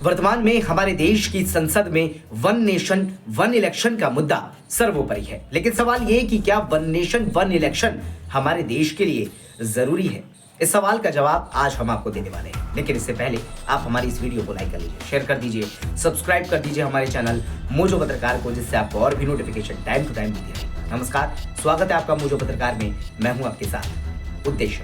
वर्तमान में हमारे देश की संसद में वन नेशन वन इलेक्शन का मुद्दा सर्वोपरि है। लेकिन सवाल ये कि क्या वन नेशन वन इलेक्शन हमारे देश के लिए जरूरी है? इस सवाल का जवाब आज हम आपको देने वाले हैं। लेकिन इससे पहले आप हमारी इस वीडियो को लाइक कर लीजिए, शेयर कर दीजिए, सब्सक्राइब कर दीजिए हमारे चैनल मोजो पत्रकार को, जिससे आपको और भी नोटिफिकेशन टाइम टू टाइम मिलती रहे। नमस्कार, स्वागत है आपका मोजो पत्रकार में। मैं हूं आपके साथ उद्देश्य।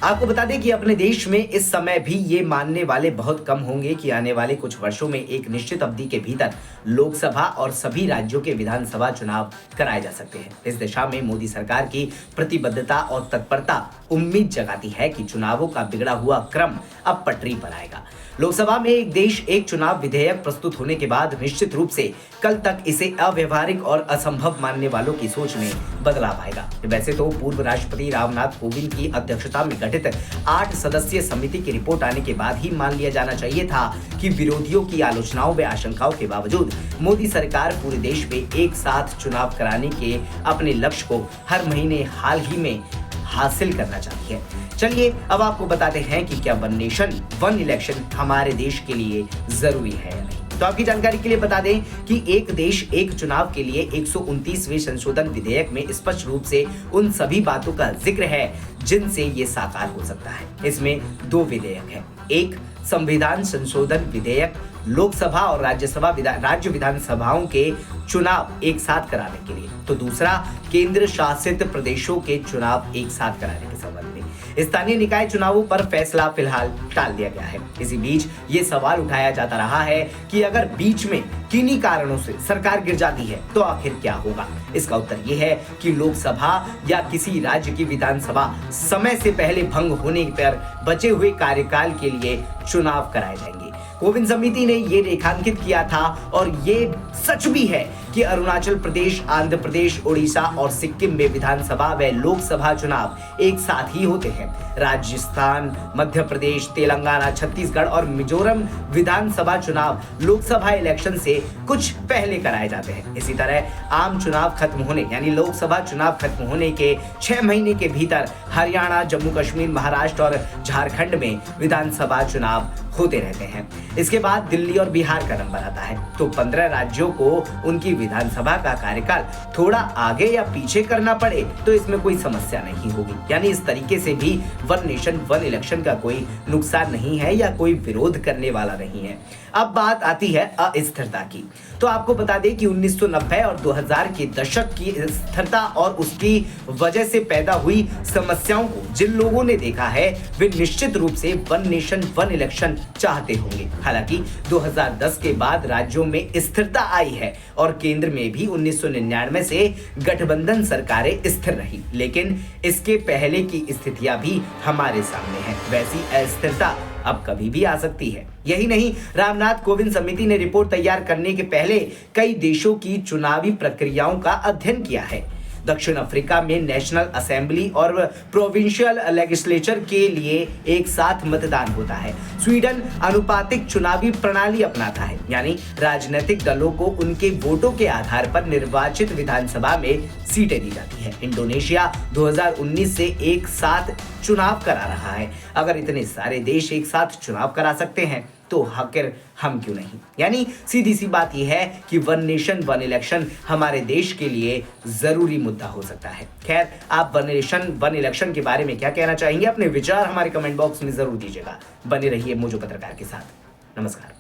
आपको बता दें कि अपने देश में इस समय भी ये मानने वाले बहुत कम होंगे कि आने वाले कुछ वर्षों में एक निश्चित अवधि के भीतर लोकसभा और सभी राज्यों के विधानसभा चुनाव कराए जा सकते हैं। इस दिशा में मोदी सरकार की प्रतिबद्धता और तत्परता उम्मीद जगाती है कि चुनावों का बिगड़ा हुआ क्रम अब पटरी पर आएगा। लोकसभा में एक देश एक चुनाव विधेयक प्रस्तुत होने के बाद निश्चित रूप से कल तक इसे अव्यवहारिक और असंभव मानने वालों की सोच में बदलाव आएगा। वैसे तो पूर्व राष्ट्रपति रामनाथ कोविंद की अध्यक्षता में गठित 8 सदस्यीय समिति की रिपोर्ट आने के बाद ही मान लिया जाना चाहिए था कि विरोधियों की आलोचनाओं व आशंकाओं के बावजूद मोदी सरकार पूरे देश में एक साथ चुनाव कराने के अपने लक्ष्य को हर महीने हाल ही में हासिल करना चाहती है। चलिए अब आपको बताते हैं कि क्या वन नेशन वन इलेक्शन हमारे देश के लिए जरूरी है या नहीं। तो आपकी जानकारी के लिए बता दें कि एक देश एक चुनाव के लिए 129वें संशोधन विधेयक में स्पष्ट रूप से उन सभी बातों का जिक्र है जिनसे ये साकार हो सकता है। इसमें 2 विधेयक हैं। एक संविधान संशोधन विधेयक लोकसभा और राज्य विधानसभाओं के चुनाव एक साथ कराने के लिए, तो दूसरा केंद्र शासित प्रदेशों के चुनाव एक साथ कराने के संबंध में। स्थानीय निकाय चुनावों पर फैसला फिलहाल टाल दिया गया है। इसी बीच ये सवाल उठाया जाता रहा है कि अगर बीच में किन्हीं कारणों से सरकार गिर जाती है तो आखिर क्या होगा। इसका उत्तर ये है कि लोकसभा या किसी राज्य की विधानसभा समय से पहले भंग होने पर बचे हुए कार्यकाल के लिए चुनाव कराए जाएंगे। कोविंद समिति ने ये रेखांकित किया था और ये सच भी है कि अरुणाचल प्रदेश, आंध्र प्रदेश, उड़ीसा और सिक्किम में विधानसभा व लोकसभा चुनाव एक साथ ही होते हैं। राजस्थान, मध्य प्रदेश, तेलंगाना, छत्तीसगढ़ और मिजोरम विधानसभा चुनाव लोकसभा इलेक्शन से कुछ पहले कराए जाते हैं। इसी तरह आम चुनाव खत्म होने यानी लोकसभा चुनाव खत्म होने के 6 महीने के भीतर हरियाणा, जम्मू कश्मीर, महाराष्ट्र और झारखंड में विधानसभा चुनाव होते रहते हैं। इसके बाद दिल्ली और बिहार का नंबर आता है। तो 15 राज्यों को उनकी विधानसभा का कार्यकाल थोड़ा आगे या पीछे करना पड़े तो इसमें कोई समस्या नहीं होगी। यानी इस तरीके से भी वन नेशन वन इलेक्शन का कोई नुकसान नहीं है या कोई विरोध करने वाला नहीं है। अब बात आती है अस्थिरता की। तो आपको बता दें कि 1990 और 2000 के दशक की स्थिरता और उसकी वजह से पैदा हुई समस्याओं को जिन लोगों ने देखा है वे निश्चित रूप से वन नेशन वन इलेक्शन चाहते होंगे। हालांकि 2010 के बाद राज्यों में स्थिरता आई है और केंद्र में भी 1999 से गठबंधन सरकारें स्थिर रही, लेकिन इसके पहले की स्थितियां भी हमारे सामने हैं। वैसी अस्थिरता अब कभी भी आ सकती है। यही नहीं, रामनाथ कोविंद समिति ने रिपोर्ट तैयार करने के पहले कई देशों की चुनावी प्रक्रियाओं का अध्ययन किया है। दक्षिण अफ्रीका में नेशनल असेंबली और प्रोविंशियल लेजिस्लेचर के लिए एक साथ मतदान होता है। स्वीडन अनुपातिक चुनावी प्रणाली अपनाता है, यानी राजनीतिक दलों को उनके वोटों के आधार पर निर्वाचित विधानसभा में सीटें दी जाती है। इंडोनेशिया 2019 से एक साथ चुनाव करा रहा है। अगर इतने सारे देश एक साथ चुनाव करा सकते हैं तो आखिर हम क्यों नहीं। यानी सीधी सी बात यह है कि वन नेशन वन इलेक्शन हमारे देश के लिए जरूरी मुद्दा हो सकता है। खैर, आप वन नेशन वन इलेक्शन के बारे में क्या कहना चाहेंगे? अपने विचार हमारे कमेंट बॉक्स में जरूर दीजिएगा। बने रहिए मोजो पत्रकार के साथ। नमस्कार।